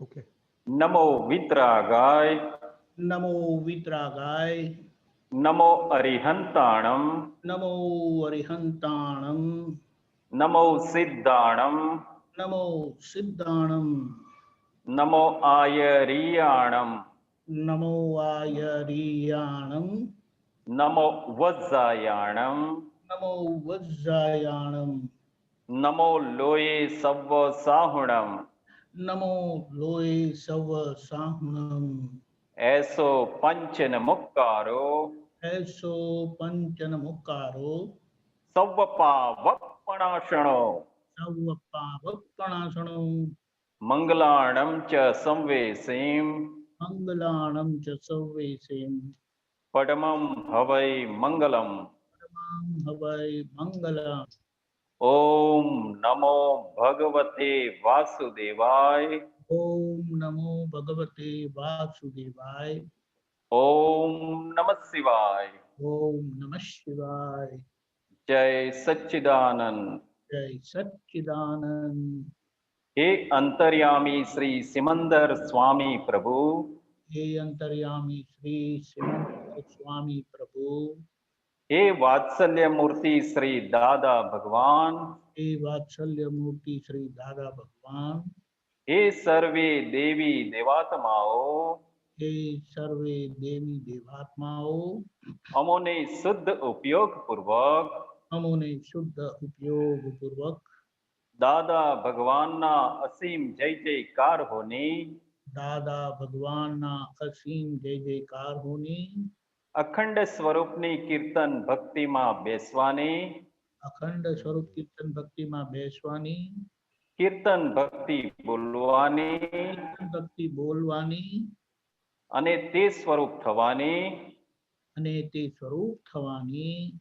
Okay. નમો વિતરાગાય, નમો વિતરાગાય, નમો અરિહંતાણમ, નમો અરિહંતાણમ, નમો સિદ્ધાણમ, નમો સિદ્ધાણમ, નમો આયરિયાણમ, નમો આયરિયાણમ, નમો વજ્જાયાણમ, નમો વજ્જાયાણમ, નમો લોયે સવ્વ સાહુણમ, નમો લોય serve સાહુણમ, એસો પંચન મુક્કારો, એસો પંચન મુકારો, સવ્વ પાવપણાશણો, serve પાવપણાસણો, મંગલાણમ ચ સંવેસીમ, મંગલાણમ ચ સૌવેસીમ, પડમમ હવૈ મંગલમ. પરમં હવૈ મંગલમ. ઓમ નમો ભગવતે વાસુદેવાય, ઓમ નમો ભગવતે વાસુદેવાય. ઓમ નમઃ શિવાય. ઓમ નમઃ શિવાય. જય સચ્ચિદાનંદ. જય સચ્ચિદાનંદ. હે અંતર્યામી શ્રી સિમંદર સ્વામી પ્રભુ, હે અંતર્યામી શ્રી શ્રીમંત સ્વામી પ્રભુ, હે વાત્સલ્ય મૂર્તિ શ્રી દાદા ભગવાન, હે વાત્સલ્ય મૂર્તિ શ્રી દાદા ભગવાન, હે સર્વે દેવી દેવાત્માઓ, હે સર્વે દેવી દેવાત્માઓ, અમોને શુદ્ધ ઉપયોગ પૂર્વક અમોને શુદ્ધ ઉપયોગ પૂર્વક દાદા ભગવાનના અસીમ જય જયકાર હોની દાદા ભગવાનના અસીમ જય જયકાર હોની અખંડ સ્વરૂપની કીર્તન ભક્તિમાં બેસવાની, અખંડ સ્વરૂપ કીર્તન ભક્તિમાં બેસવાની, કીર્તન ભક્તિ બોલવાની ભક્તિ બોલવાની અને તે સ્વરૂપ થવાની, અને તે સ્વરૂપ થવાની,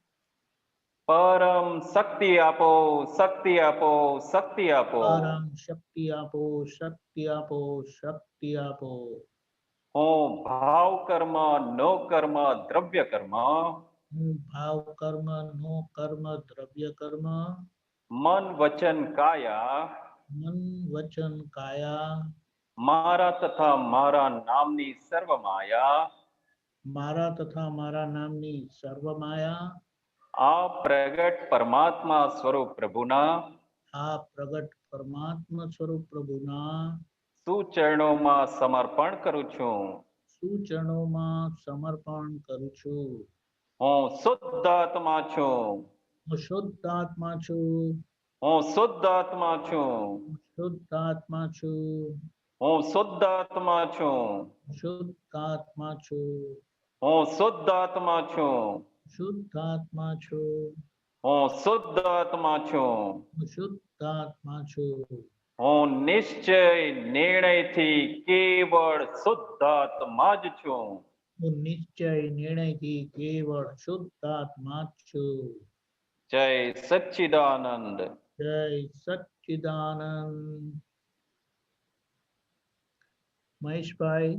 પરમ શક્તિ આપો, શક્તિ આપો, શક્તિ આપો. પરમ શક્તિ આપો, શક્તિ આપો, શક્તિ આપો. હું ભાવ કર્મ, નો કર્મ, દ્રવ્ય કર્મ, હું ભાવ કર્મ, નો કર્મ, દ્રવ્ય કર્મ, મન વચન કાયા મન વચન કાયા મારા તથા મારા નામની સર્વ માયા મારા તથા મારા નામની સર્વ માયા આ પ્રગટ પરમાત્મા સ્વરૂપ પ્રભુના આ પ્રગટ પરમાત્મા સ્વરૂપ પ્રભુના સુચરણોમાં સમર્પણ કરું છું. સૂચનોમાં સમર્પણ કરું છું. હું શુદ્ધ આત્મા છું. હું શુદ્ધ આત્મા છું. હું શુદ્ધ આત્મા છું. હું શુદ્ધ આત્મા છું. હું શુદ્ધ આત્મા છું. શુદ્ધ આત્મા છું. હું શુદ્ધ આત્મા છું. શુદ્ધ આત્મા છું. હું શુદ્ધ આત્મા છું. હું શુદ્ધ આત્મા છું. હું નિશ્ચય નિર્ણયથી કેવળ શુદ્ધ આત્મા જ છું. હું નિશ્ચય નિર્ણયથી કેવળ શુદ્ધ આત્મા જ છું. જય સચ્ચિદાનંદ. જય સચ્ચિદાનંદ. મહેશભાઈ,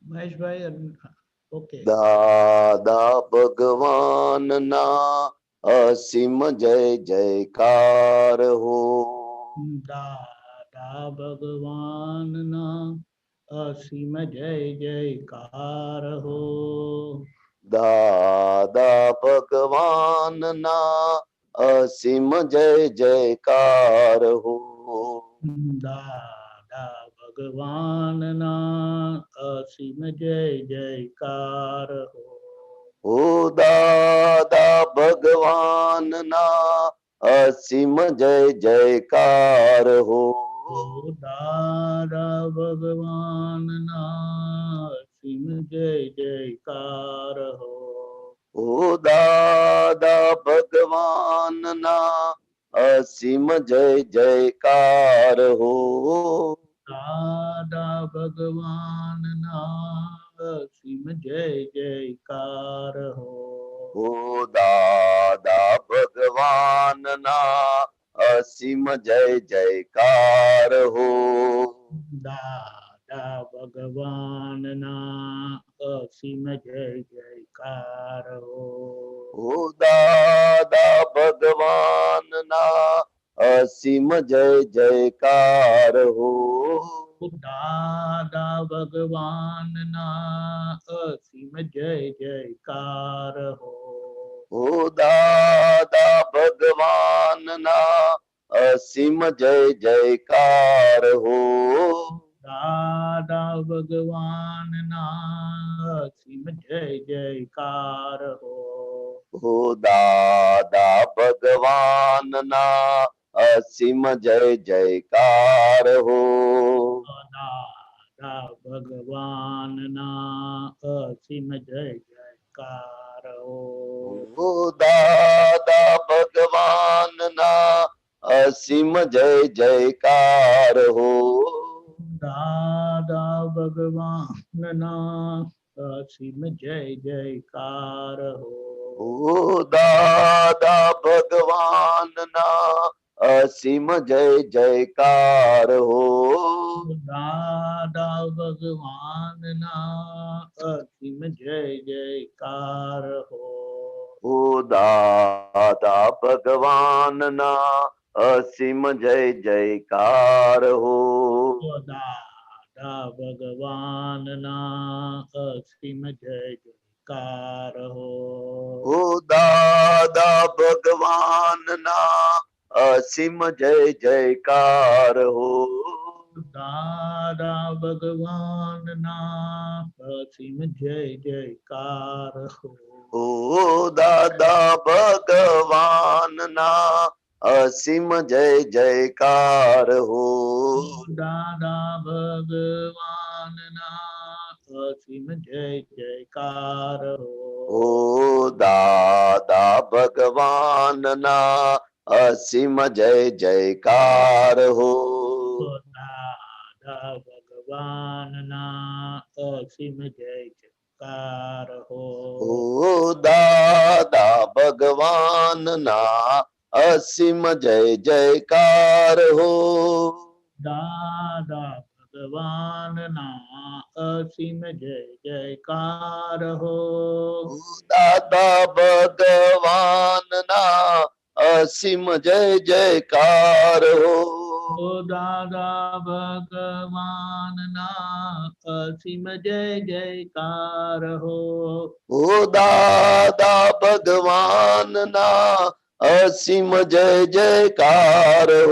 મહેશભાઈ, ઓકે. દાદા ભગવાન ના અસીમ જય જયકાર હો. દાદા ભગવાનના અસીમ જય જયકાર હો. દાદા ભગવાન ના અસીમ જય જયકાર હો. દાદા ભગવાનના અસીમ જય જયકાર હો. ઓ દાદા ભગવાન ના અસીમ જય જયકાર હો. ઓ દાદા ભગવાનના અસીમ જય જયકાર હો. ઓ દાદા ભગવાન ના અસીમ જય જયકાર હો. દાદા ભગવાનના અસીમ જય જયકાર હો. ઓ દાદા ભગવાન ના અસીમ જય જયકાર હો. દાદા દાદા ભગવાનના અસીમ જય જયકાર હો. હો દાદા ભગવાનના અસીમ જય જયકાર હો. દાદા ભગવાનના અસીમ જય જયકાર હો. હો દાદા ભગવાનના અસીમ જય જયકાર હો. દાદા ભગવાનના અસીમ જય જયકાર હો. હો દાદા ભગવાનના અસીમ જય જયકાર હો. દાદા ભગવાનના અસીમ જય જયકાર હો. હો દાદા ભગવાનના અસીમ જય જયકાર હો. દાદા ભગવાનના અસીમ જય જયકાર હો. હો દાદા ભગવાનના અસીમ જય જયકાર હો. દાદા ભગવાનના અસીમ જય જયકાર હો. હો દાદા ભગવાનના અસીમ જય જયકાર હો. દાદા ભગવાનના અસીમ જય જયકાર હો. હો દાદા ભગવાનના અસીમ જય જયકાર હો. દાદા ભગવાનના અસીમ જય જયકાર હો. હો દાદા ભગવાનના અસીમ જય જયકાર હો. દાદા ભગવાનના અસીમ જય જયકાર હો. હો દાદા ભગવાનના અસીમ જય જયકાર હો. દાદા ભગવાનના અસીમ જય જયકાર હો. હો દાદા ભગવાનના અસીમ જય જયકાર હો. દાદા ભગવાનના અસીમ જય જયકાર હો. દાદા ભગવાનના અસીમ જય જયકાર હો. દાદા ભગવાનના અસીમ જય જયકાર હો. હો દાદા ભગવાનના અસીમ જય જયકાર હો.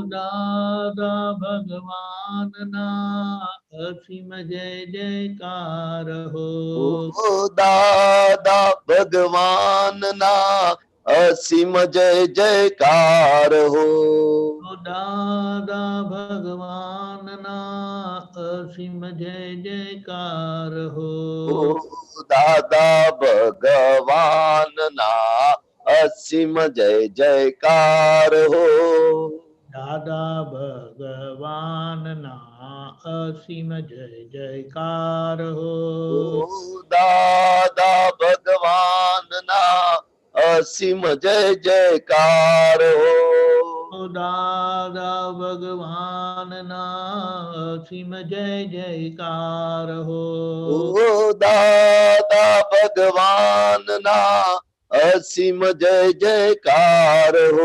દાદા ભગવાનના અસીમ જય જયકાર હો. હો દાદા ભગવાનના અસીમ જય જયકાર હો. દાદા ભગવાનના અસીમ જય જયકાર હો. દાદા ભગવાનના અસીમ જય જયકાર હો. દાદા ભગવાનના અસીમ જય જયકાર હો. દાદા ભગવાનના અસીમ જય જયકાર હો. દાદા ભગવાનના અસીમ જય જયકાર હો. દાદા ભગવાનના અસીમ જય જયકાર હો.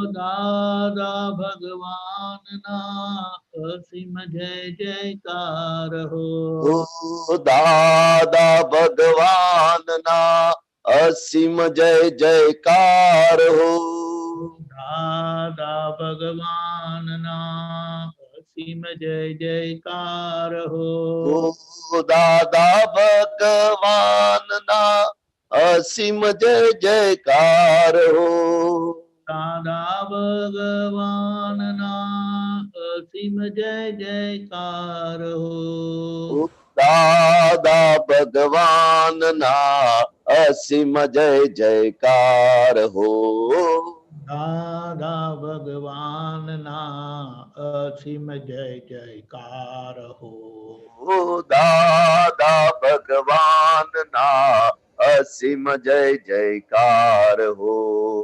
દાદા ભગવાનના અસીમ જય જયકાર હો. દાદા ભગવાનના અસીમ જય જયકાર હો. દાદા ભગવાનના અસીમ જય જયકાર હો. દાદા ભગવાનના અસીમ જય જયકાર હો. દાદા ભગવાનના અસીમ જય જયકાર હો. દાદા ભગવાનના અસીમ જય જયકાર હો. દાદા ભગવાનના અસીમ જય જયકાર હો. દાદા ભગવાનના અસીમ જય જયકાર હો.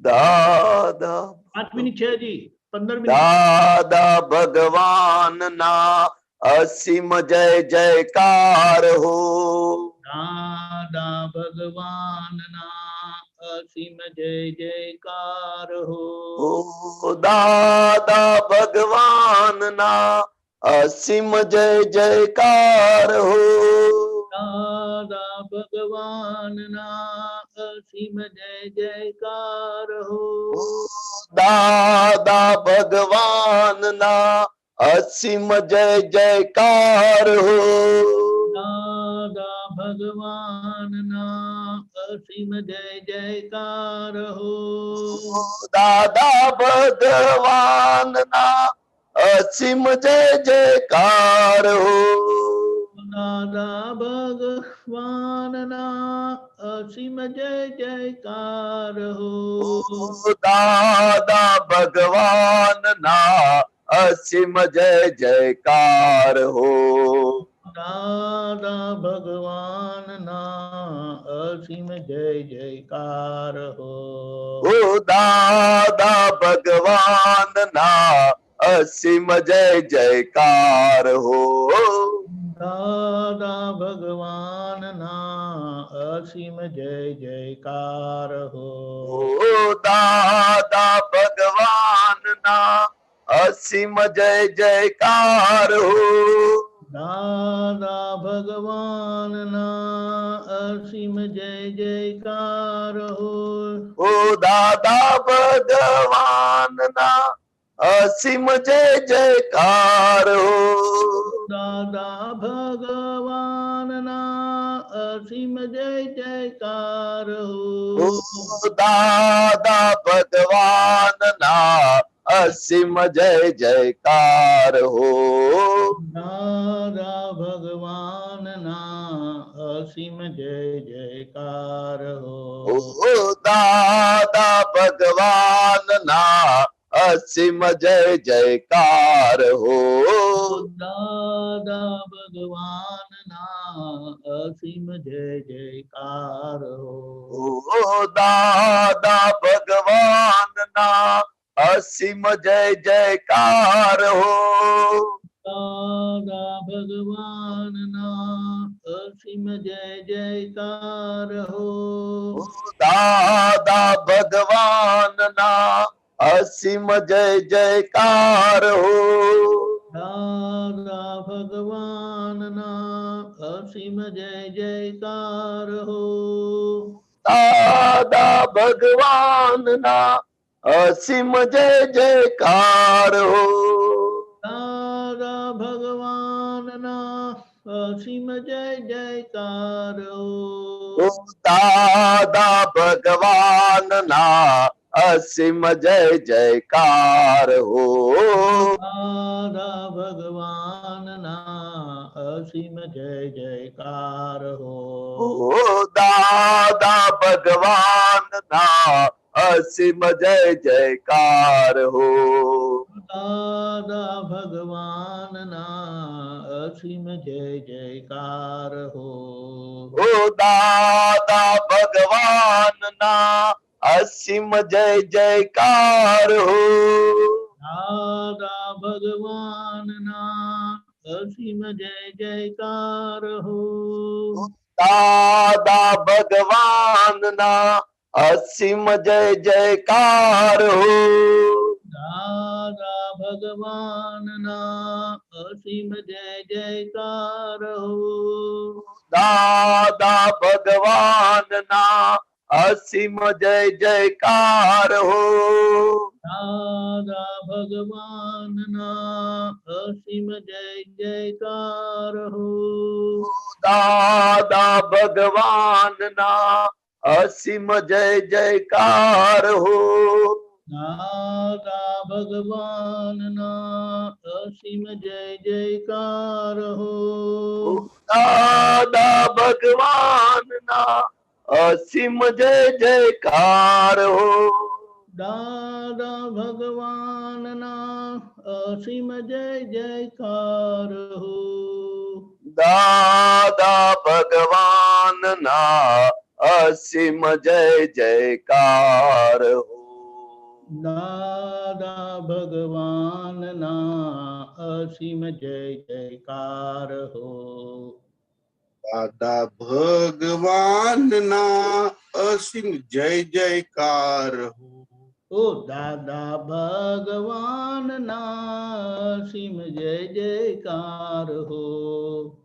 દાદા 5 મિનિટ છે હજી, 15 મિનિટ. દાદા ભગવાન ના અસીમ જય જયકાર હો. દાદા ભગવાનના અસીમ જય જયકાર હો. ઓ દાદા ભગવાન ના અસીમ જય જયકાર હો. દાદા ભગવાનના અસીમ જય જયકાર હો. દાદા ભગવાન ના અસીમ જય જયકાર હો. દાદા ભગવાનના અસીમ જય જયકાર હો. દાદા ભગવાન ના અસીમ જય જયકાર હો. દાદા ભગવાનના અસીમ જય જયકાર હો. દાદા ભગવાન ના અસીમ જય જયકાર હો. દાદા ભગવાનના અસીમ જય જયકાર હો. ઓ દાદા ભગવાન ના અસીમ જય જયકાર હો. દાદા ભગવાનના અસીમ જય જયકાર હો. ઓ દાદા ભગવાન ના અસીમ જય જયકાર હો. દાદા ભગવાનના અસીમ જય જયકાર હો. ઓ દાદા ભગવાન ના અસીમ જય જયકાર હો. દાદા ભગવાનના અસીમ જય જયકાર ઓ હો. દાદા ભગવાન ના અસીમ જય જયકાર હો. દાદા ભગવાનના અસીમ જય જયકાર હો. ઓ દાદા ભગવાન ના અસીમ જય જયકાર હો. દાદા ભગવાનના અસીમ જય જયકાર હો. ઓ દાદા ભગવાન ના અસીમ જય જયકાર હો. દાદા ભગવાનના અસીમ જય જયકાર હો. દાદા ભગવાન ના અસીમ જય જયકાર હો. દાદા ભગવાનના અસીમ જય જયકાર હો. દાદા ભગવાન ના અસીમ જય જયકાર હો. દાદા ભગવાનના અસીમ જય જયકાર હો. દાદા ભગવાન ના અસીમ જય જયકાર હો. દાદા ભગવાનના અસીમ જય જયકાર હો. દાદા ભગવાન ના અસીમ જય જયકાર હો. દાદા ભગવાનના અસીમ જય જયકાર હો. દાદા ભગવાન ના અસીમ જય જયકાર હો. દાદા ભગવાનના અસીમ જય જયકાર હો. દાદા ભગવાન ના અસીમ જય જયકાર હો. દાદા ભગવાનના અસીમ જય જયકાર હો. દાદા ભગવાન ના અસીમ જય જયકાર હો. દાદા ભગવાનના અસીમ જય જયકાર હો. દાદા ભગવાન ના અસીમ જય જયકાર હો. દાદા ભગવાનના અસીમ જય જયકાર હો. દાદા ભગવાન ના અસીમ જય જયકાર હો. દાદા ભગવાનના અસીમ જય જયકાર હો. દાદા ભગવાન ના અસીમ જય જયકાર હો. દાદા ભગવાનના અસીમ જય જયકાર હો. દાદા ભગવાનના અસીમ જય જયકાર હો. ઓ દાદા ભગવાનના અસીમ જય જયકાર હો.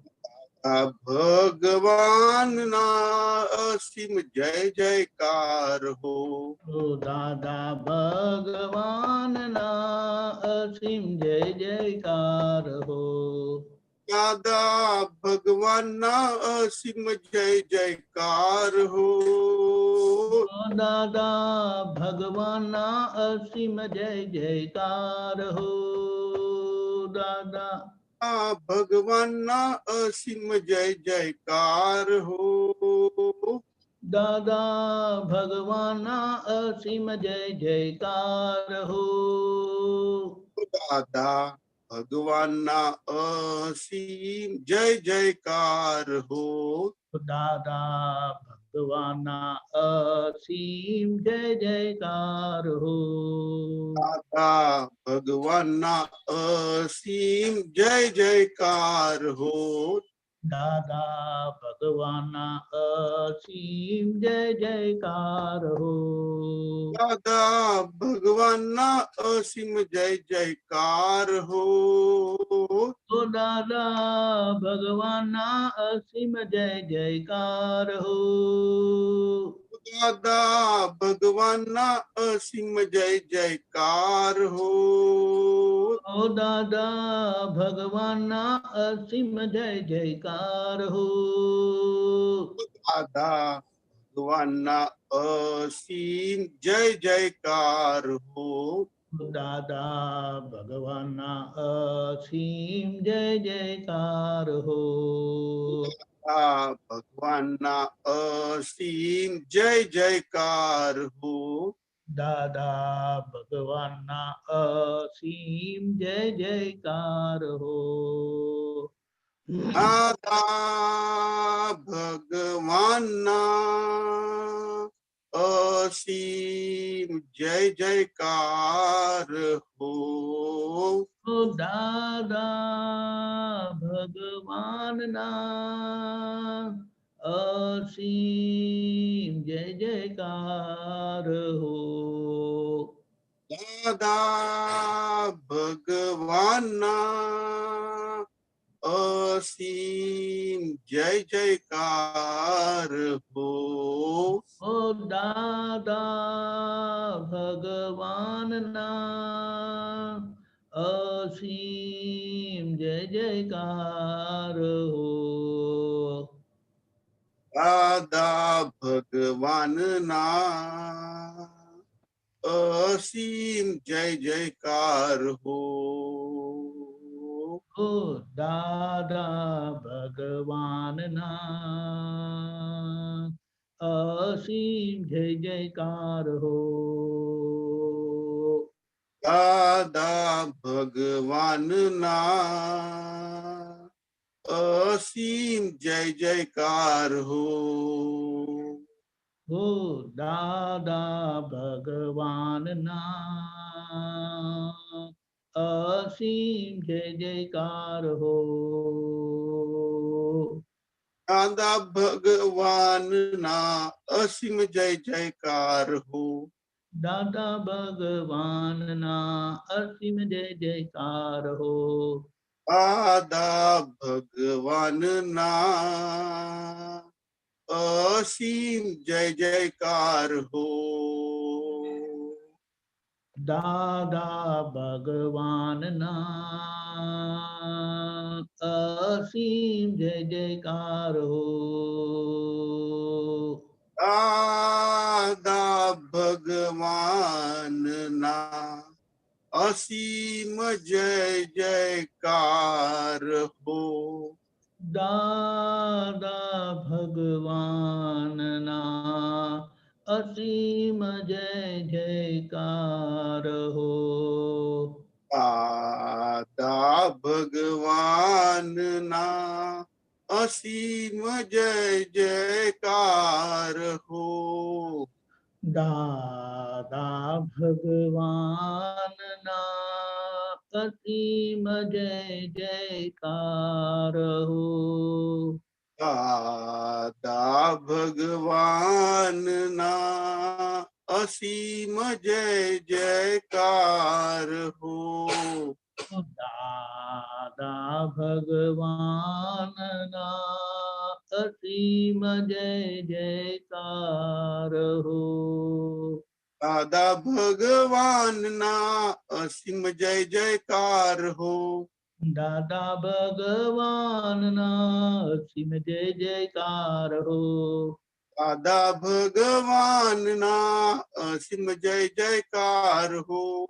આ ભગવાનના અસીમ જય જયકાર હો. ઓ દાદા ભગવાનના અસીમ જય જયકાર હો. દાદા ભગવાનના અસીમ જય જયકાર હો. દાદા ભગવાનના અસીમ જય જયકાર હો. દાદા આ ભગવાનના અસીમ જય જયકાર હો. દાદા ભગવાનના અસીમ જય જયકાર હો. દાદા ભગવાનના અસીમ જય જયકાર હો. દાદા ભગવાનના અસીમ જય જયકાર હો. દાદા ભગવાનના અસીમ જય જયકાર હો. દાદા ભગવાનના અસીમ જય જયકાર હો. દાદા ભગવાનના અસીમ જય જયકાર હો. ઓ દાદા ભગવાનના અસીમ જય જયકાર હો. દાદા ભગવાનના અસીમ જય જયકાર હો. ઓ દાદા ભગવાનના અસીમ જય જયકાર હો. દાદા ભગવાનના અસીમ જય જયકાર હો. દાદા ભગવાનના અસીમ જય જયકાર હો. આ ભગવાનના અસીમ જય જયકાર હો. દાદા ભગવાનના અસીમ જય જયકાર હો. દાદા ભગવાનના અસીમ જય જયકાર હો. ઓ દાદા ભગવાનના અસીમ જય જયકાર હો. દાદા ભગવાનના અસીમ જય જયકાર હો. ઓ દાદા ભગવાનના અસીમ જય જયકાર હો. દાદા ભગવાનના અસીમ જય જયકાર હો. ઓ દાદા ભગવાનના અસીમ જય જયકાર હો. દાદા ભગવાનના અસીમ જય જયકાર હો. હો દાદા ભગવાનના અસીમ જય જયકાર હો. દાદા ભગવાનના અસીમ જય જયકાર હો. દાદા ભગવાનના અસીમ જય જયકાર હો. દાદા ભગવાનના અસીમ જય જયકાર હો. દાદા ભગવાનના અસીમ જય જયકાર હો. દાદા ભગવાનના અસીમ જય જયકાર હો. દાદા ભગવાનના અસીમ જય જયકાર હો. દાદા ભગવાનના અસીમ જય જયકાર હો. દાદા ભગવાનના અસીમ જય જયકાર હો. દાદા ભગવાન ના અસીમ જય જયકાર હો. દાદા ભગવાનના અસીમ જય જયકાર હો. દાદા ભગવાન ના અસીમ જય જયકાર હો. દાદા ભગવાનના અસીમ જય જયકાર હો. દાદા ભગવાન ના અસીમ જય જયકાર હો.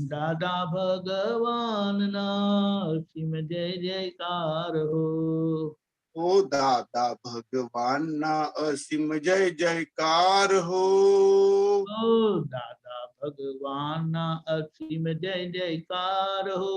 દાદા ભગવાનના અસીમ જય જયકાર હો. ઓ દાદા ભગવાન ના અસીમ જય જયકાર હો. ઓ દાદા ભગવાનના અસીમ જય જયકાર હો.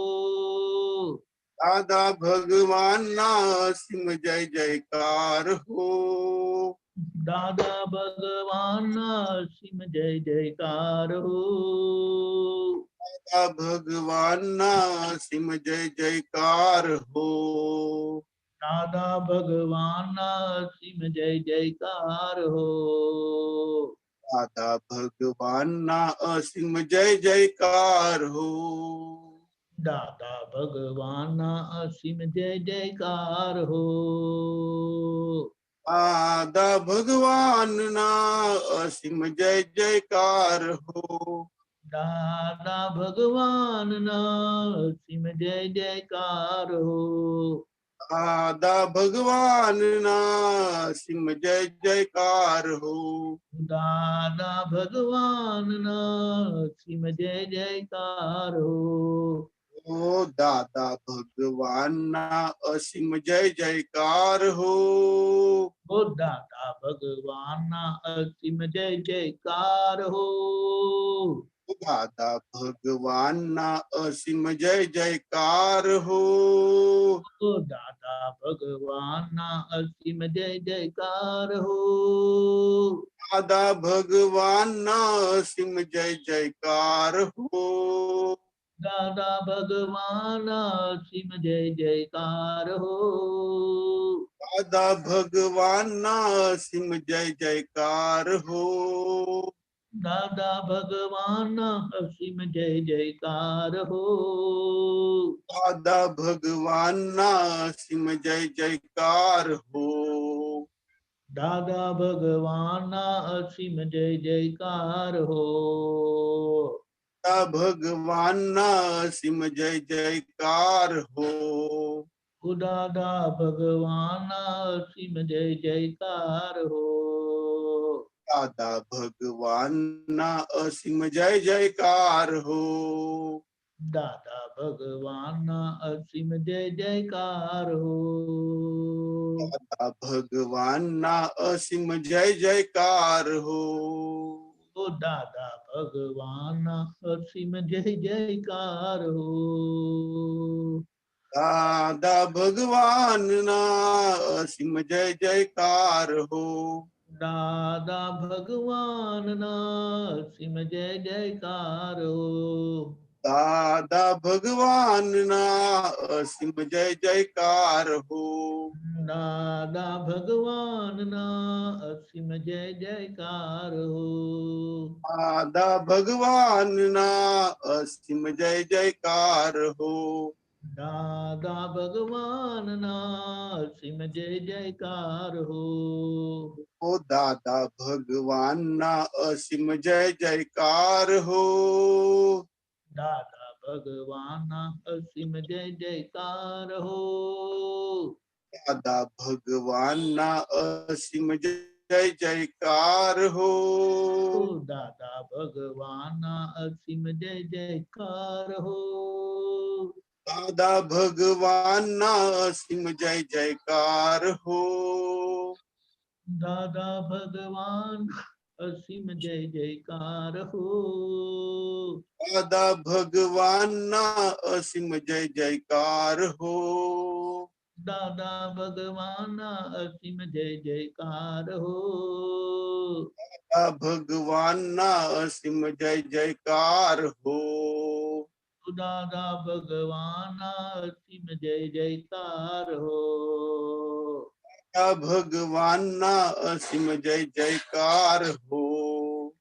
દાદા ભગવાન ના અસીમ જય જયકાર હો. દાદા ભગવાનના અસીમ જય જયકાર હો. દાદા ભગવાન ના અસીમ જય જયકાર હો. દાદા ભગવાનના અસીમ જય જયકાર હો. દાદા ભગવાન ના અસીમ જય જયકાર હો. દાદા ભગવાનના અસીમ જય જયકાર હો. દાદા ભગવાન ના અસીમ જય જયકાર હો. દાદા ભગવાનના અસીમ જય જયકાર હો. દાદા ભગવાન ના અસીમ જય જયકાર હો. દાદા ભગવાનના અસીમ જય જયકાર હો. ઓ દાદા ભગવાન ના અસીમ જય જયકાર હો. ઓ દાદા ભગવાનના અસીમ જય જયકાર હો. દાદા ભગવાન ના અસીમ જય જયકાર હો. ઓ દાદા ભગવાનના અસીમ જય જયકાર હો. દાદા ભગવાન ના અસીમ જય જયકાર હો. દાદા ભગવાનના અસીમ જય જયકાર હો. દાદા ભગવાન ના અસીમ જય જયકાર હો. દાદા ભગવાનના અસીમ જય જયકાર હો. દાદા ભગવાન ના અસીમ જય જયકાર હો. દાદા ભગવાનના અસીમ જય જયકાર હો. દાદા ભગવાન ના અસીમ જય જયકાર હો. ઓ દાદા ભગવાનના અસીમ જય જયકાર હો. દાદા ભગવાન ના અસીમ જય જયકાર હો. દાદા ભગવાનના અસીમ જય જયકાર હો. દાદા ભગવાન ના અસીમ જય જયકાર હો. ઓ દાદા ભગવાનના અસીમ જય જયકાર હો. દાદા ભગવાન ના અસીમ જય જયકાર હો. દાદા ભગવાનના અસીમ જય જયકાર હો. દાદા ભગવાન ના અસીમ જય જયકાર હો. દાદા ભગવાનના અસીમ જય જયકાર હો. દાદા ભગવાન ના અસીમ જય જયકાર હો. દાદા ભગવાનના અસીમ જય જયકાર હો. ઓ દાદા ભગવાન ના અસીમ જય જયકાર હો. દાદા ભગવાનના અસીમ જય જયકાર હો. દાદા ભગવાન ના અસીમ જય જયકાર હો. ઓ દાદા ભગવાનના અસીમ જય જયકાર હો. દાદા ભગવાન ના અસીમ જય જયકાર હો. દાદા ભગવાન અસીમ જય જયકાર હો. દાદા ભગવાન ના અસીમ જય જયકાર હો. દાદા ભગવાનના અસીમ જય જયકાર હો. આ ભગવાનના અસીમ જય જયકાર હો. દાદા ભગવાના અસીમ જય જયકાર હો. આ ભગવાનના અસીમ જય જયકાર હો.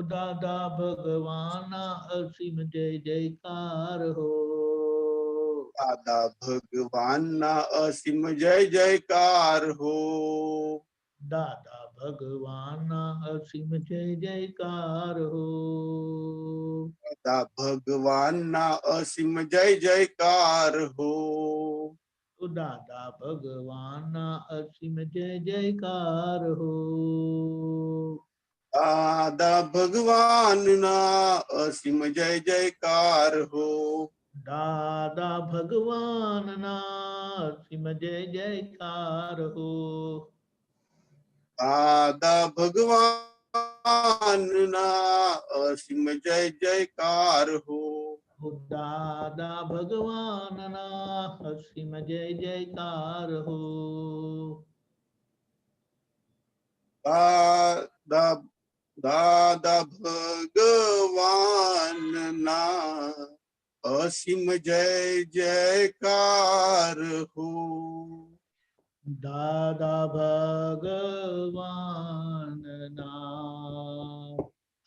દાદા ભગવાના અસીમ જય જયકાર હો. દાદા ભગવાનના અસીમ જય જયકાર હો. દાદા ભગવાના અસીમ જય જયકાર હો. દાદા ભગવાનના અસીમ જય જયકાર હો. દાદા ભગવાના અસીમ જય જયકાર હો. દાદા ભગવાનના અસીમ જય જયકાર હો. દાદા ભગવાનના અસીમ જય જયકાર હો. દાદા ભગવાનના અસીમ જય જયકાર હો. દાદા ભગવાનના અસીમ જય જયકાર હો. દાદા દાદા ભગવાનના અસીમ જય જયકાર હો. દાદા ભગવાનના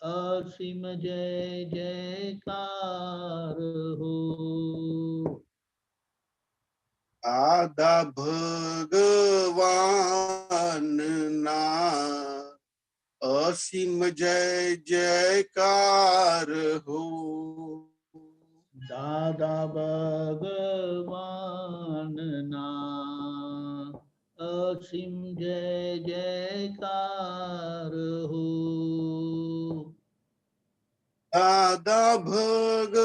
અસીમ જય જયકાર હો. દાદા ભગવાનના અસીમ જય જયકાર હો. દાદા ભગવાનના અસીમ જય જયકાર હો. દાદા ભગવાનના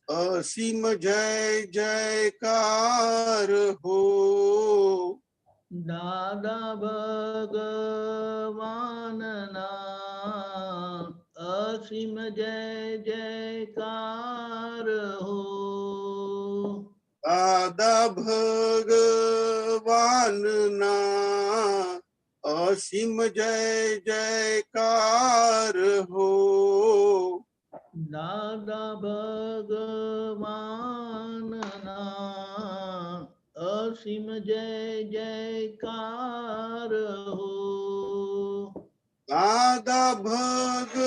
અસીમ જય જયકાર હો. દાદા ભગવાનના અસીમ જય જયકાર હો. દાદા ભગવાનના અસીમ જય જયકાર હો. દાદા ભગવાનના અસીમ જય જયકાર હો. દાદા ભગવાનના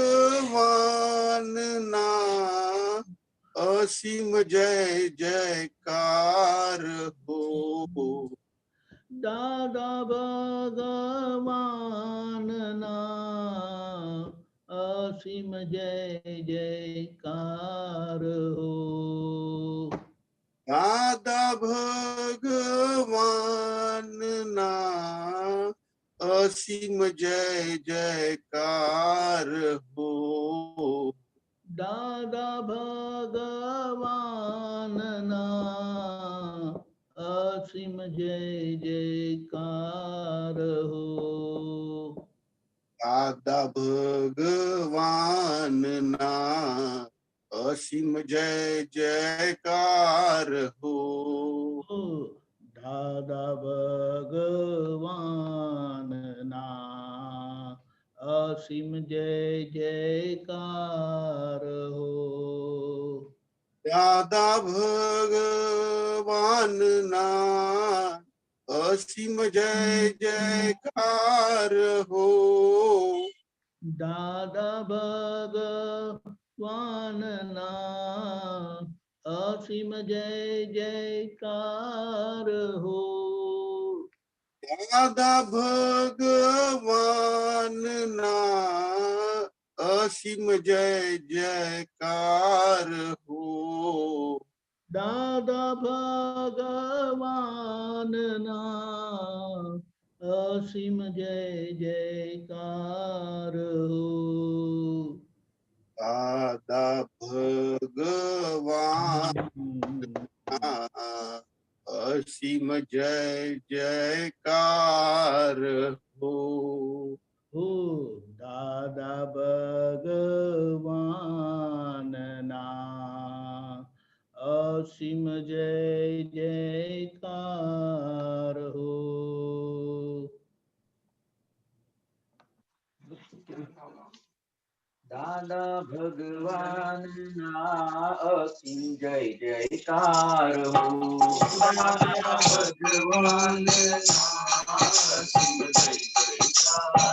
અસીમ જય જયકાર હો. દાદા ભગવાનના અસીમ જય જયકાર હો. દાદા ભગવાનના અસીમ જય જયકાર હો. દાદા ભગવાનના અસીમ જય જયકાર હો. દાદા ભગવાનના અસીમ જય જયકાર હો. દાદા ભગવાનના અસીમ જય જયકાર હો. દાદા ભગવાનના અસીમ જય જયકાર હો. દાદા ભગવાનના અસીમ જય જયકાર હો. દાદા ભગવાનના અસીમ જય જયકાર હો. દાદા ભગવાનના અસીમ જય જયકાર હો. દાદા ભગવાનના અસીમ જય જયકાર હો. હો દાદા ભગવાનના અસીમ જય જયકાર હો. દાદા ભગવાન ના અસીમ જય જયકાર હો દાદા ભગવાન ના અસીમ જય જયકાર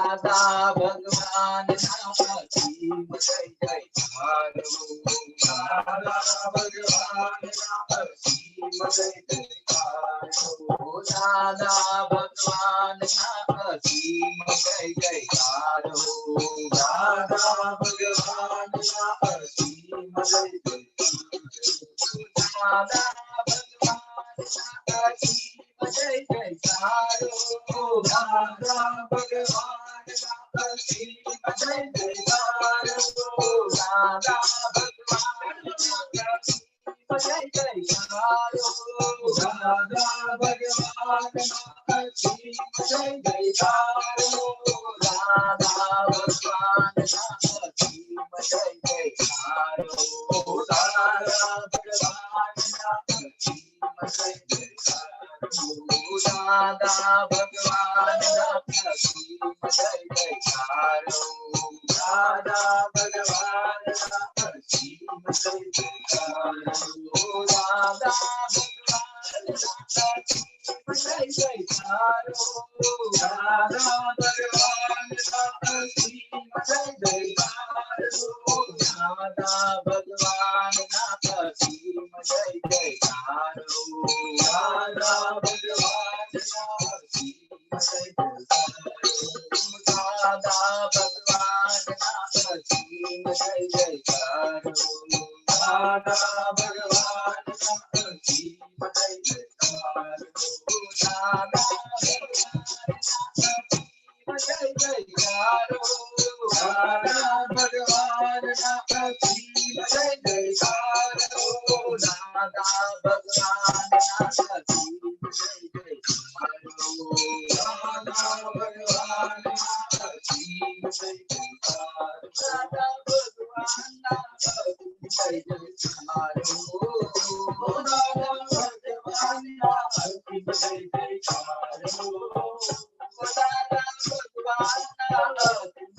દાદા ભગવાન ના અસીમ જય જયકાર હો દાદા ભગવાન ના અસીમ જય જયકાર હો દાદા જય જયકાર હો દાદા ભગવાન ના જય જયકાર હો દાદા ભગવાન જય જયકાર હો દાદા ભગવાન જય જયકાર હો દાદા ભગવાન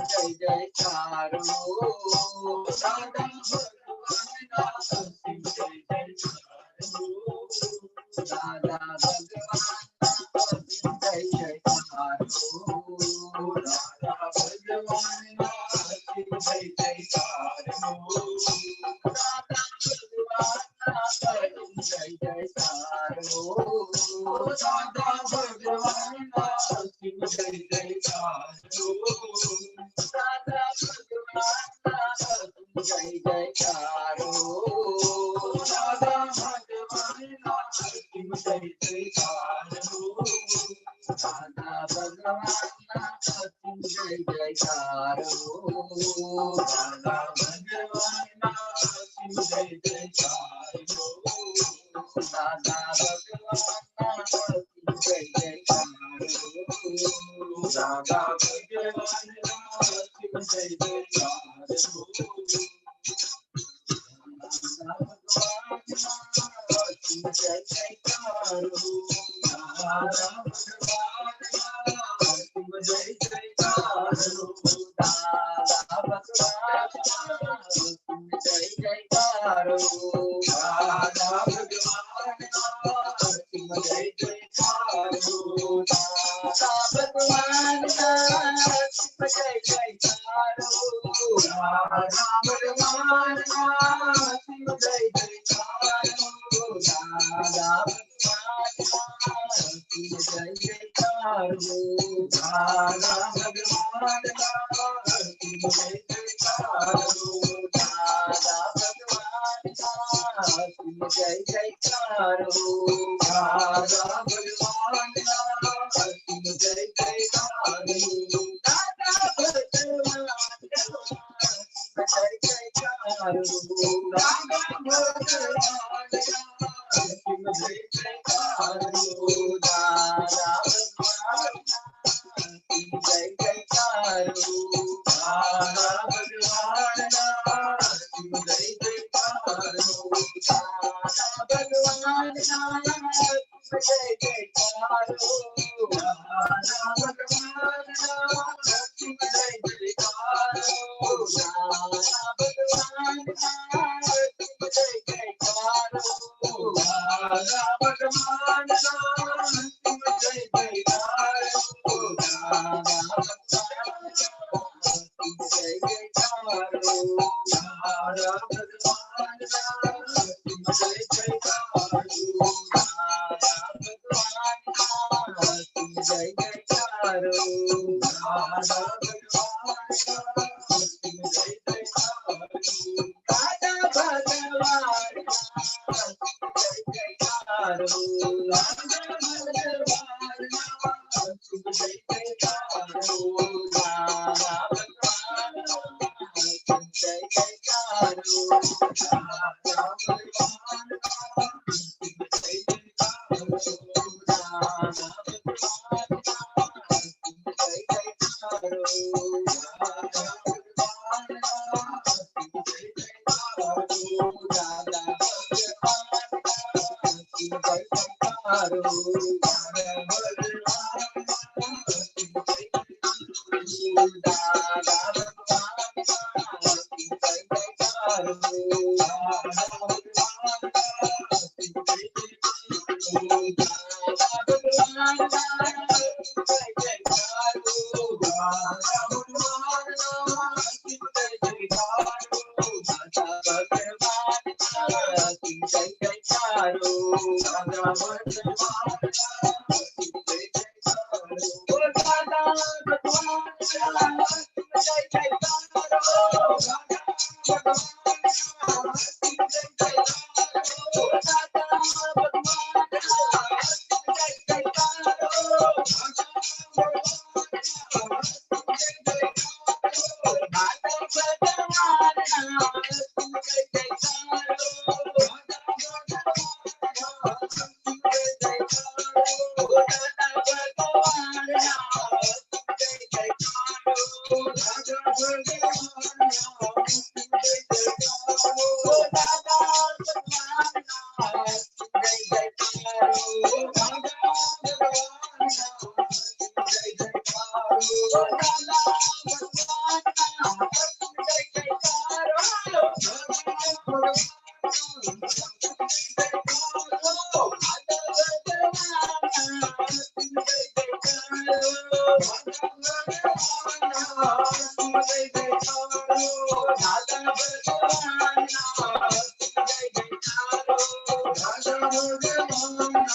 જય જયકાર હો દાદા દાદા ભગવાનના અસીમ જય જયકારો દાદા ભગવાનના અસીમ જય જયકારો દાદા ભગવાનના અસીમ જય જયકારો દાદા ભગવાનના અસીમ જય જયકારો દાદા ભગવાનના અસીમ જય જયકારો દાદા ભગવાનના અસીમ જય જયકારો દાદા ભગવાનના અસીમ જય જયકારો જય જયકારો દાદા ભગવાનના જય જયકારો દાદા ભગવાનના જય જયકારો દાદા ભગવાનના જય જયકારો દાદા ભગવાનના જય જયકારો દાદા ભગવાનના જય જયકારો દાદા ભગવાનના જય જયકારો દાદા ભગવાનના જય જયકારો દાદા ભગવાનના જય જયકારો દાદા ભગવાનના જય જયકારો દાદા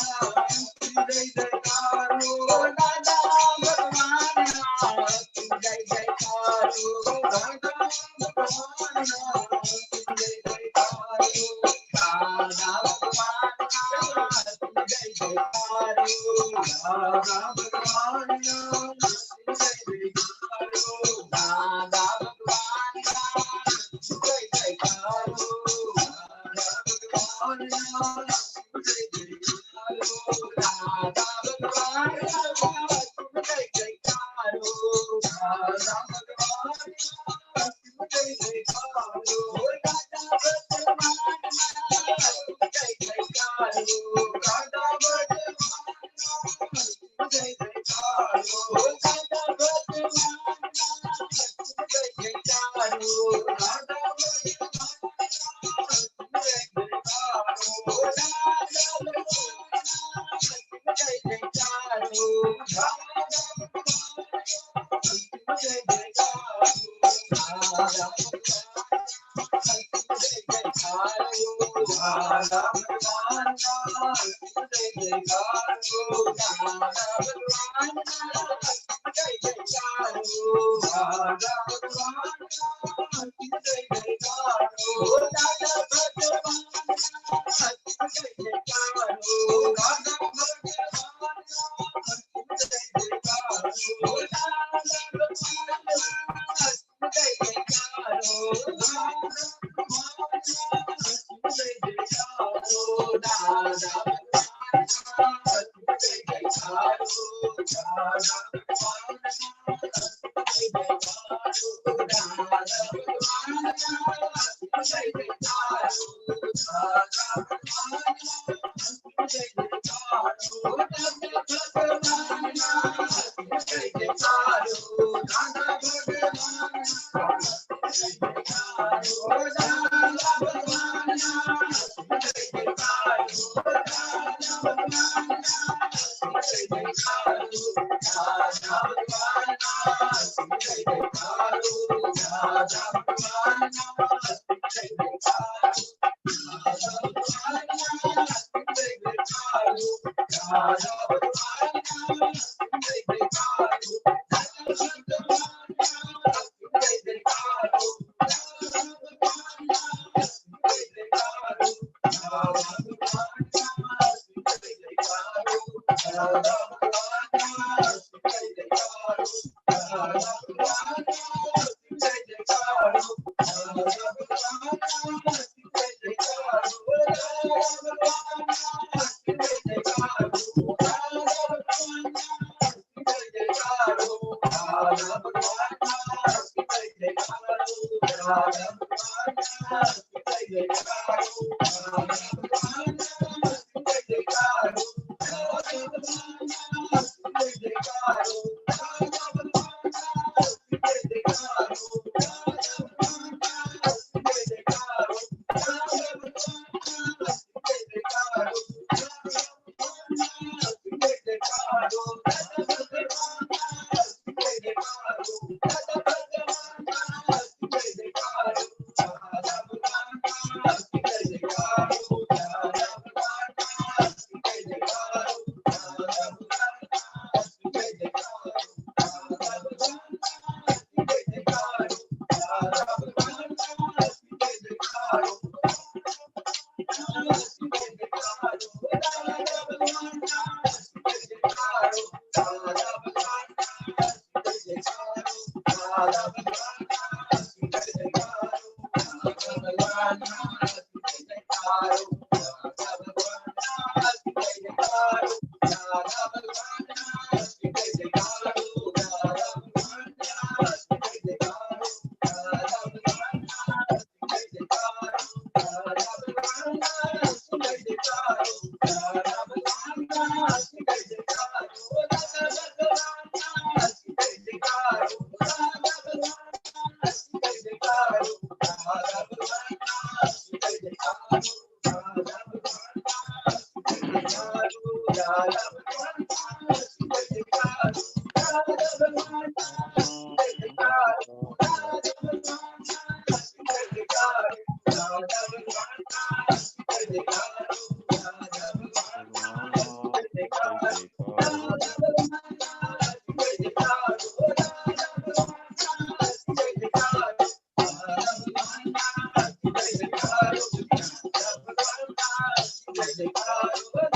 Jai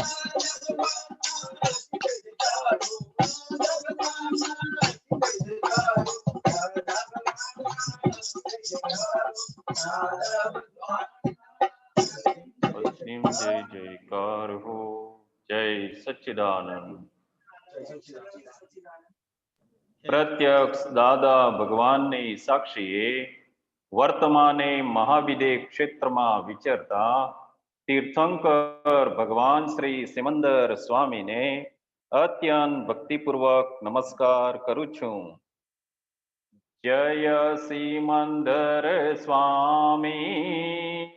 જય સચ્ચિદાનંદ. પ્રત્યક્ષ દાદા ભગવાનની સાક્ષીએ વર્તમાને મહાવિદે ક્ષેત્રમાં વિચરતા તીર્થંકર ભગવાન શ્રી સિમંદર સ્વામીને અત્યંત ભક્તિપૂર્વક નમસ્કાર કરું છું. જય સિમંદર સ્વામી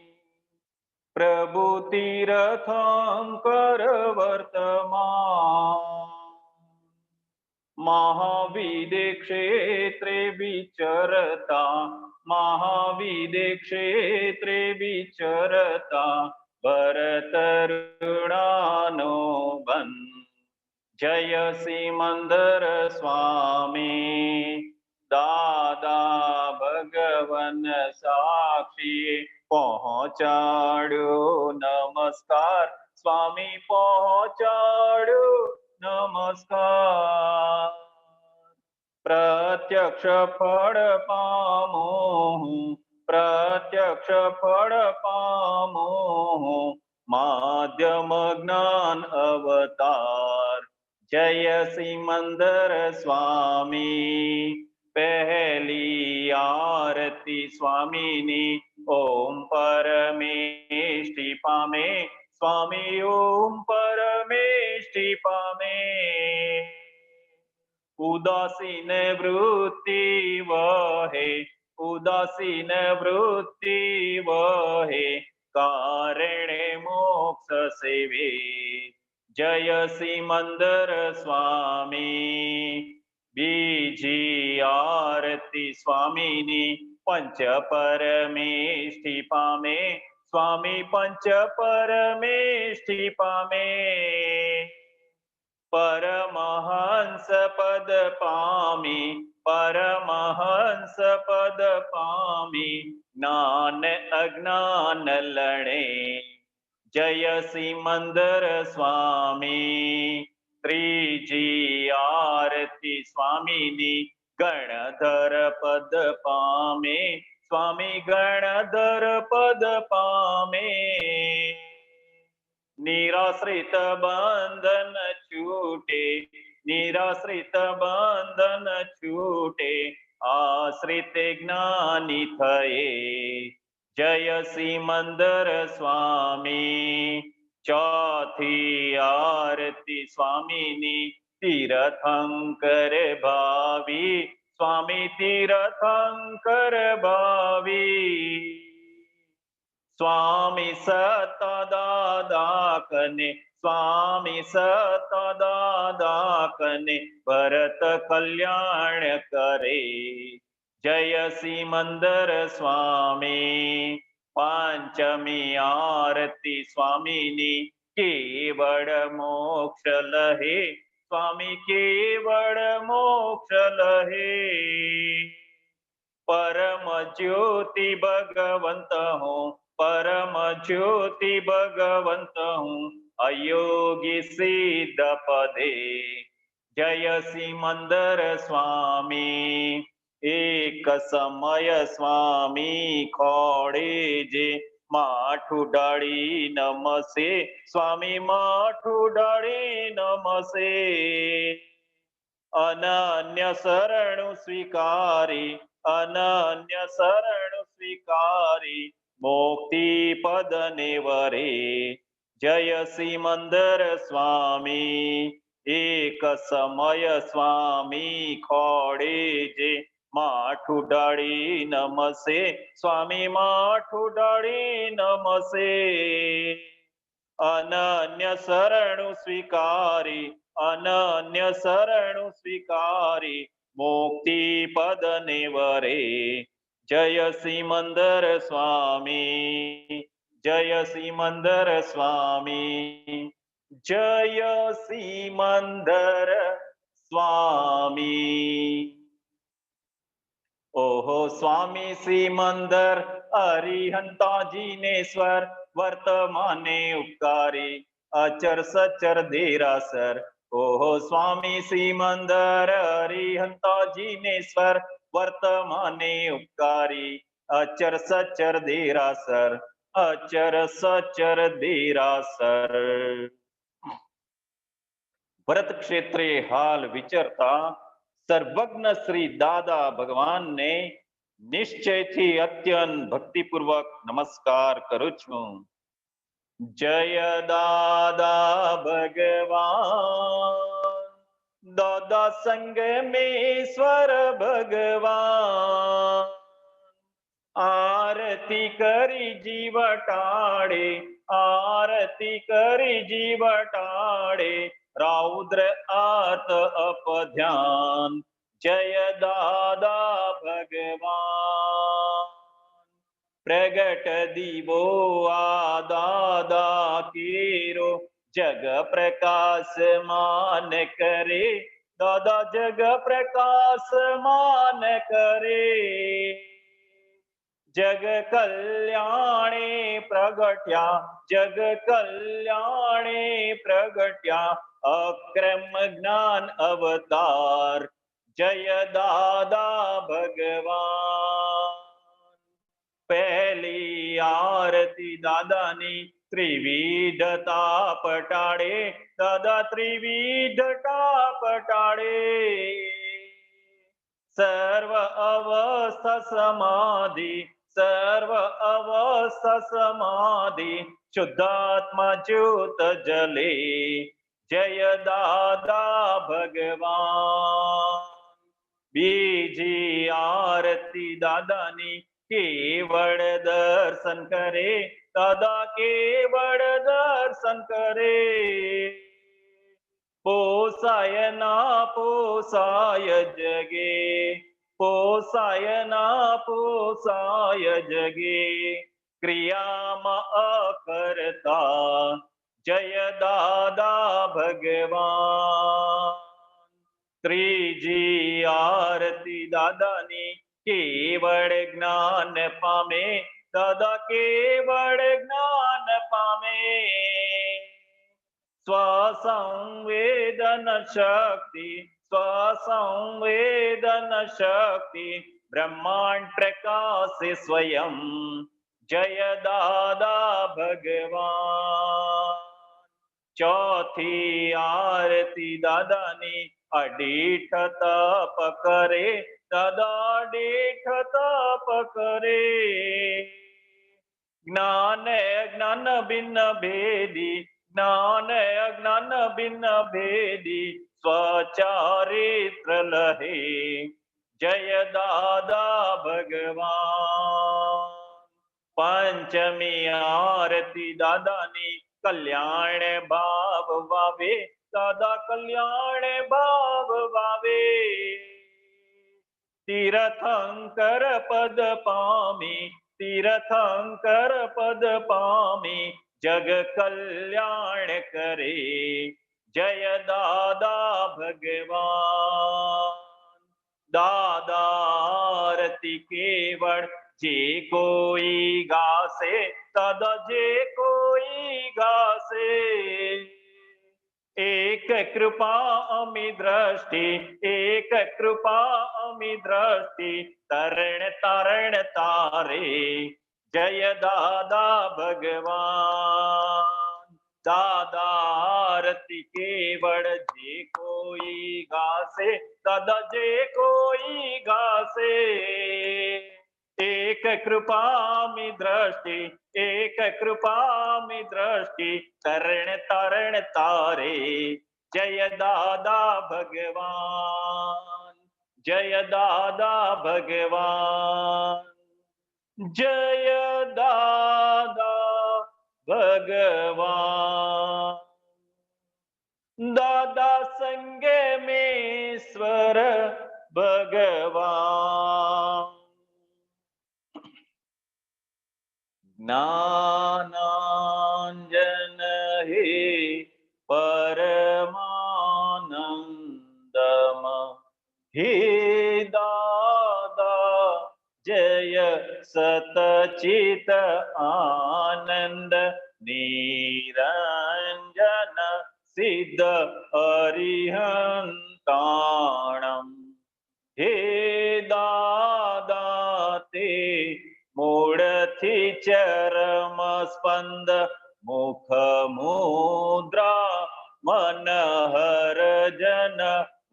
પ્રભુ તીર્થંકર વર્તમાન મહાવિદે ક્ષેત્રે વિચરતા મહાવિદે ક્ષેત્રે વિચરતા ભરતરુણાનો બંધ. જય સિમંદર સ્વામી દાદા ભગવન સાક્ષી પહોંચાડ્યો નમસ્કાર સ્વામી પહોંચાડ્યો નમસ્કાર. પ્રત્યક્ષ ફળ પામો પ્રત્યક્ષ ફળ પામો માધ્યમ જ્ઞાન અવતાર. જય સિમંદર સ્વામી પહેલી આરતી સ્વામીની ઓમ પરમેષ્ટિ પામે સ્વામી ઓમ પરમેષ્ટિ પામે. ઉદાસીન વૃત્તિ વહે ઉદાસીન વૃત્તિ વહે કારણે મોક્ષ સેવે. જય સિમંદર સ્વામી બીજી આરતી સ્વામીની પંચ પરમેષ્ટિ પામે સ્વામી પંચ પરમેષ્ટિ પામે. પરમહંસ પદ પામી પરમહંસ પદ પામી જ્ઞાન અજ્ઞાન લણે. જય સિમંદર સ્વામી ત્રીજી આરતી સ્વામીની ગણધર પદ પામે સ્વામી ગણધર પદ પામે. નિરાશ્રિત બંધન છૂટે નિરાશ્રિત બંધન છૂટે આશ્રિત જ્ઞાની થયે. જય સિમંદર સ્વામી ચોથી આરતી સ્વામીની તીર્થંકર ભાવી સ્વામી તીર્થંકર ભાવી. સ્વામી સત દાદા કને સ્વામી સત દાદા કને ભરત કલ્યાણ કરે. જય સિમંદર સ્વામી પાંચમી આરતી સ્વામીની કેવળ મોક્ષ લહે સ્વામી કેવળ મોક્ષ લહે. પરમ જ્યોતિ ભગવંત હું પરમ જ્યોતિ ભગવંત હું અયોગી સિદ્ધ પદે. જય સિમંદર સ્વામી એક સમય સ્વામી ખોડે જે માઠું ડાળી નમસે સ્વામી માઠું ડાળી નમસે. અનન્ય શરણું સ્વીકારી અનન્ય શરણું સ્વીકારી મુક્તિ પદને વરે. જય સિમંદર સ્વામી એક સમય સ્વામી ખોડે જે માઠું ડાળી નમસે સ્વામી માઠું ડાળી નમસે. અનન્ય શરણું સ્વીકારી અનન્ય શરણું સ્વીકારી મુક્તિ પદને વરે. જય સિમંદર સ્વામી જય સિમંદર સ્વામી જય સિમંદર સ્વામી. ઓહો સ્વામી સિમંદર હરિહંતાજીને સ્વર વર્તમાને ઉપકારી અચર સચર દેરાસર. ઓહો સ્વામી સિમંદર હરિહંતાજીને સ્વર વર્તમાને ઉપકારી અચર સચર દેરાસર અચર સચર દેરાસર. ભરત ક્ષેત્રે હાલ વિચરતા સર્વજ્ઞ શ્રી દાદા ભગવાનને નિશ્ચયથી અત્યંત ભક્તિપૂર્વક નમસ્કાર કરું છું. જય દાદા ભગવાન, દાદા સંગમેશ્વર ભગવાન, આરતી કરી જીવ ટાળે, આરતી કરી જીવ ટાળે, રૌદ્ર આત અપધ્યાન. જય દાદા ભગવાન, પ્રગટ દીવો આ દાદા કેરો, જગ પ્રકાશ માન કરે, દાદા જગ પ્રકાશ માન કરે. જગ કલ્યાણે પ્રગટ્યા, જગ કલ્યાણે પ્રગટ્યા, અક્રમ જ્ઞાન અવતાર. જય દાદા ભગવાન, પહેલી આરતી દાદાની ત્રિવિધ તાપ ટાળે, દાદા ત્રિવિધ તાપ ટાળે. સર્વ અવસ્થા સમાધિ, સર્વ અવસ્થા સમાધિ, શુદ્ધાત્મા જ્યોત જલે. જય દાદા ભગવાન, બીજી આરતી દાદાની કેવળ દર્શન કરે, દાદા કેવળ દર્શન કરે. પોસાય ના પોસાય જગે, પોસાય ના પોસાય જગે, ક્રિયામાં અકર્તા. જય દાદા ભગવાન, ત્રીજી આરતી દાદાની કેવળ જ્ઞાન પામે, દાદા કેવળ જ્ઞાન પામે. સ્વસંવેદન શક્તિ, સ્વસંવેદન શક્તિ, બ્રહ્માંડ પ્રકાશે સ્વયં. જય દાદા ભગવાન, ચોથી આરતી દાદાની અડીઠ તપ કરે, દાદા અડીઠ તપ કરે. જ્ઞાન અજ્ઞાન ભિન્ન ભેદી, જ્ઞાન અજ્ઞાન ભિન્ન ભેદી, સ્વચારિત્ર લહે. જય દાદા ભગવાન, પંચમી આરતી દાદાની કલ્યાણ ભાવ વાવે, દાદા કલ્યાણ ભાવ વાવે. તીર્થંકર પદ પામી, તીર્થંકર પદ પામી, જગ કલ્યાણ કરે. જય દાદા ભગવાન, દાદા આરતી કેવળ જે કોઈ ગાશે, દાદા જે કોઈ ગાશે. એક કૃપા અમી દ્રષ્ટિ, એક કૃપા અમી દ્રષ્ટિ, તરણ તરણ તારે. જય દાદા ભગવાન, દાદા આરતી કેવળ જે કોઈ ગાશે, દાદા જે કોઈ ગાશે. એક કૃપામી દ્રષ્ટિ, એક કૃપામી દ્રષ્ટિ, તરણ તરણ તારે. જય દાદા ભગવાન, જય દાદા ભગવાન, જય દાદા ભગવાન. દાદા સંગમેશ્વર ભગવાન, જ્ઞાનાંજન હે પરમાનંદમ, હે દાદા જય સતચિત આનંદ, નિરંજન સિદ્ધ અરિહંતાણમ. હે દાદા તે મૂળથી ચરમ સ્પંદ, મુખ મુદ્રા મનહર જન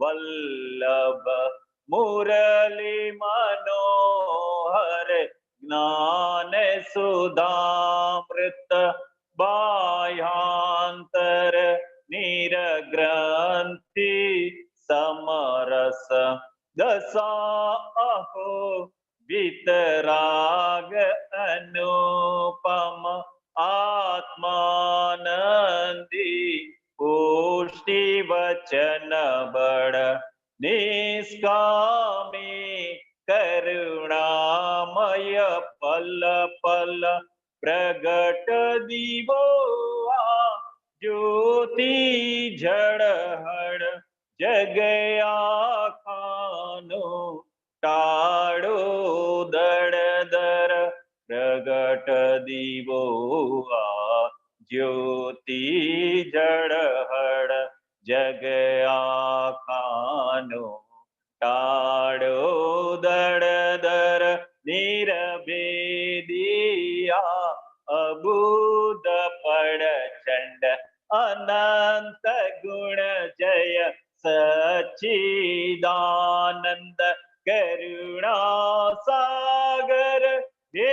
વલ્લભ મુરલી મનોહર જ્ઞાન સુધામૃત બાહ્યાંતર નિરગ્રંથિ સમરસ દશા અહો વિતરાગ અનુપમ આત્માનંદી પુષ્ટિ વચન બળ નિષ્કામી કરુણામય પલ પલ પ્રગટ દીવો આ જ્યોતિ ઝળહળ જગયા ખાનો ટાળો દળદર પ્રગટ દીવો આ જ્યોતિ ઝળહળ જગયા ખાનો ટાળો દળદર નિરભેદિયા અબુદ પડ ચંડ અનંત ગુણ જય સચ્ચિદાનંદ કરુણા સાગર હે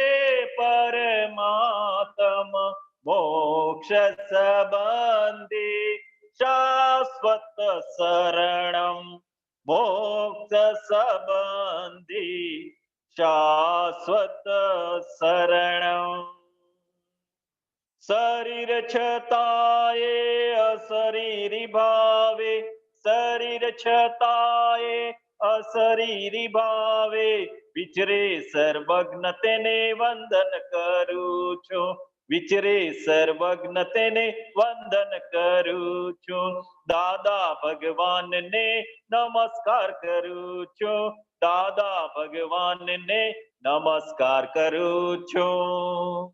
પરમાત્મ મોક્ષ સંબંધી શાશ્વત શરણમ મોક્ષ સંબંધી શાશ્વત શરણમ શરીર છતાંય અશરીરી ભાવે શરીર છતાંય અશરીરી ભાવે વિચરે સર્વજ્ઞ તેને વંદન કરું છું વિચરે સર્વજ્ઞ તેને વંદન કરું છું દાદા ભગવાનને નમસ્કાર કરું છું દાદા ભગવાનને નમસ્કાર કરું છું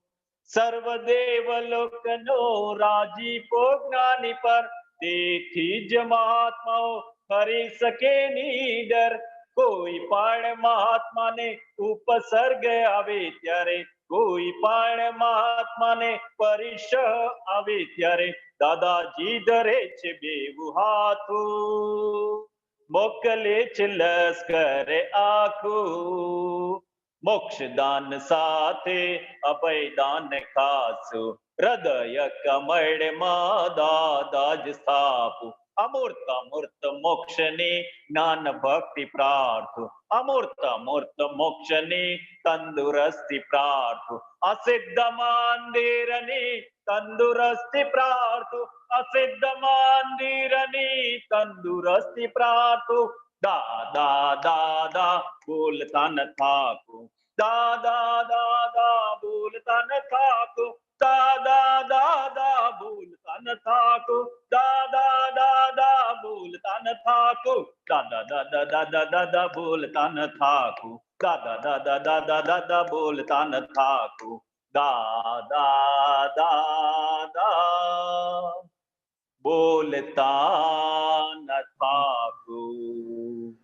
સર્વદેવ લોકનો રાજીપો જ્ઞાની પર તેથી જ મહાત્માઓ કરી શકે નીડર કોઈ પણ મહાત્માને ઉપસર્ગ આવે ત્યારે કોઈ પણ મહાત્માને પરિશ આવે ત્યારે દાદાજી ધરે છે બેવું હાથું મોકલે છે લશ્કર આખું મોક્ષદાન સાથે અભયદાન ખાસું હૃદય કમળમાં દાદા જ સ્થાપું અમૂર્ત અમૂર્ત મોક્ષની જ્ઞાન ભક્તિ પ્રાર્થું અમૂર્ત અમૂર્ત મોક્ષની તંદુરસ્તી પ્રાર્થું અસિદ્ધ મંદિરની તંદુરસ્તી પ્રાર્થું અસિદ્ધ મંદિરની તંદુરસ્તી પ્રાર્થું દાદા દાદા બોલતા ન થાકું દાદા દાદા બોલતા ન થાકું દાદા દાદા બોલતા ન થાકું દાદા દાદા બોલતા ન થાકું દાદા દાદા દાદા દાદા બોલતા ન થાકું દાદા દાદા દાદા દાદા બોલતા ન થાકું દાદા દાદા બોલતા ન થાકું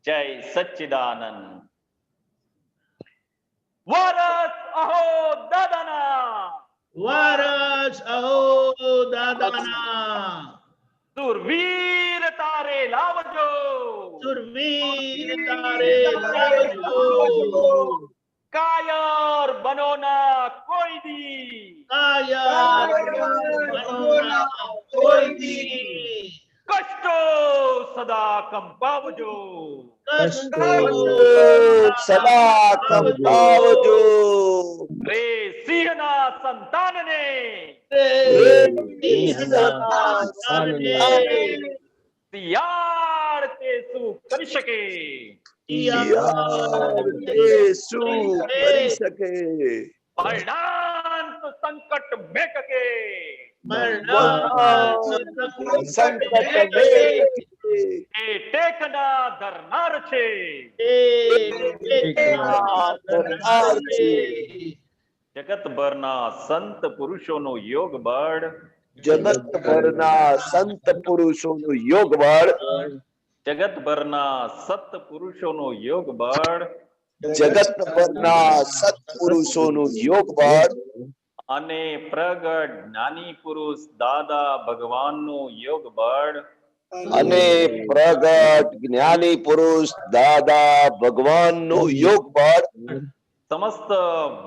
જય સચ્ચિદાનંદ વરસ અહો દાદાના વરસ અહો દાદાના સુરવીર તારે લાવજો સુરવીર તારે લાવજો કાયર બનો ના કોઈ દી કાયર બનોના કોઈ દી કષ્ટો સદા કંપાવજો કષ્ટો સદા કંપાવજો રે સિંહના સંતાનને શિયાળ તે શું કરી શકે શું કરી શકે પરિણામ સંકટ મેકકે સંકટ એ ટેકના ધરનાર છે જગતભરના સંત પુરુષોનું યોગ બળ જગતભરના સંત પુરુષોનું યોગ બળ જગતભરના સત પુરુષોનું યોગ બળ જગતભરના સત્પુરુષોનું યોગ બળ અને પ્રગટ જ્ઞાની પુરુષ દાદા ભગવાનનું યોગ બળ અને પ્રગટ જ્ઞાની પુરુષ દાદા ભગવાનનું યોગ બળ સમસ્ત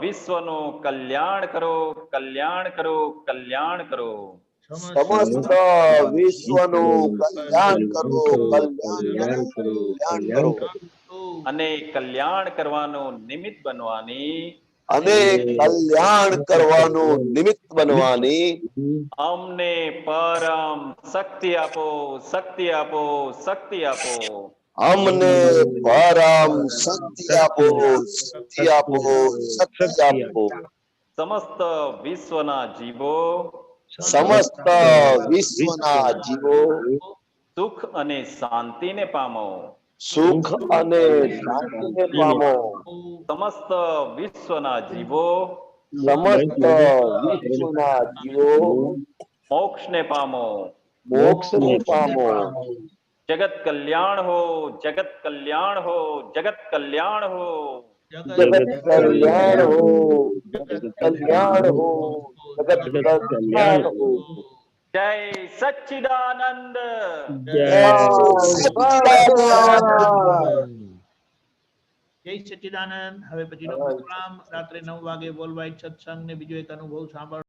વિશ્વનું કલ્યાણ કરો, કલ્યાણ કરો, કલ્યાણ કરો. સમસ્ત વિશ્વનું કલ્યાણ કરો, કલ્યાણ કરો, કલ્યાણ કરો. અને કલ્યાણ કરવાનું નિમિત્ત બનવાની અને કલ્યાણ કરવાનું નિમિત્ત બનવાની અમને પરમ શક્તિ આપો, શક્તિ આપો, શક્તિ આપો. અમને પરમ શક્તિ આપો, શક્તિ આપો, શક્તિ આપો. સમસ્ત વિશ્વના જીવો સમસ્ત વિશ્વના જીવો સુખ અને શાંતિને પામો. સુખ અને શાંતિને પામો. સમસ્ત વિશ્વના જીવો સમસ્ત વિશ્વના જીવો મોક્ષને પામો. મોક્ષને પામો. જગત કલ્યાણ હો, જગત કલ્યાણ હો, જગત કલ્યાણ હો. જગત કલ્યાણ હો, જગત કલ્યાણ હો, જગત કલ્યાણ હો. જય સચ્ચિદાનંદ. જય જય સચ્ચિદાનંદ. હવે પછીનો પ્રોગ્રામ રાત્રે 9 વાગે વર્લ્ડ વાઇડ સત્સંગ ને બીજો એક અનુભવ સાંભળો.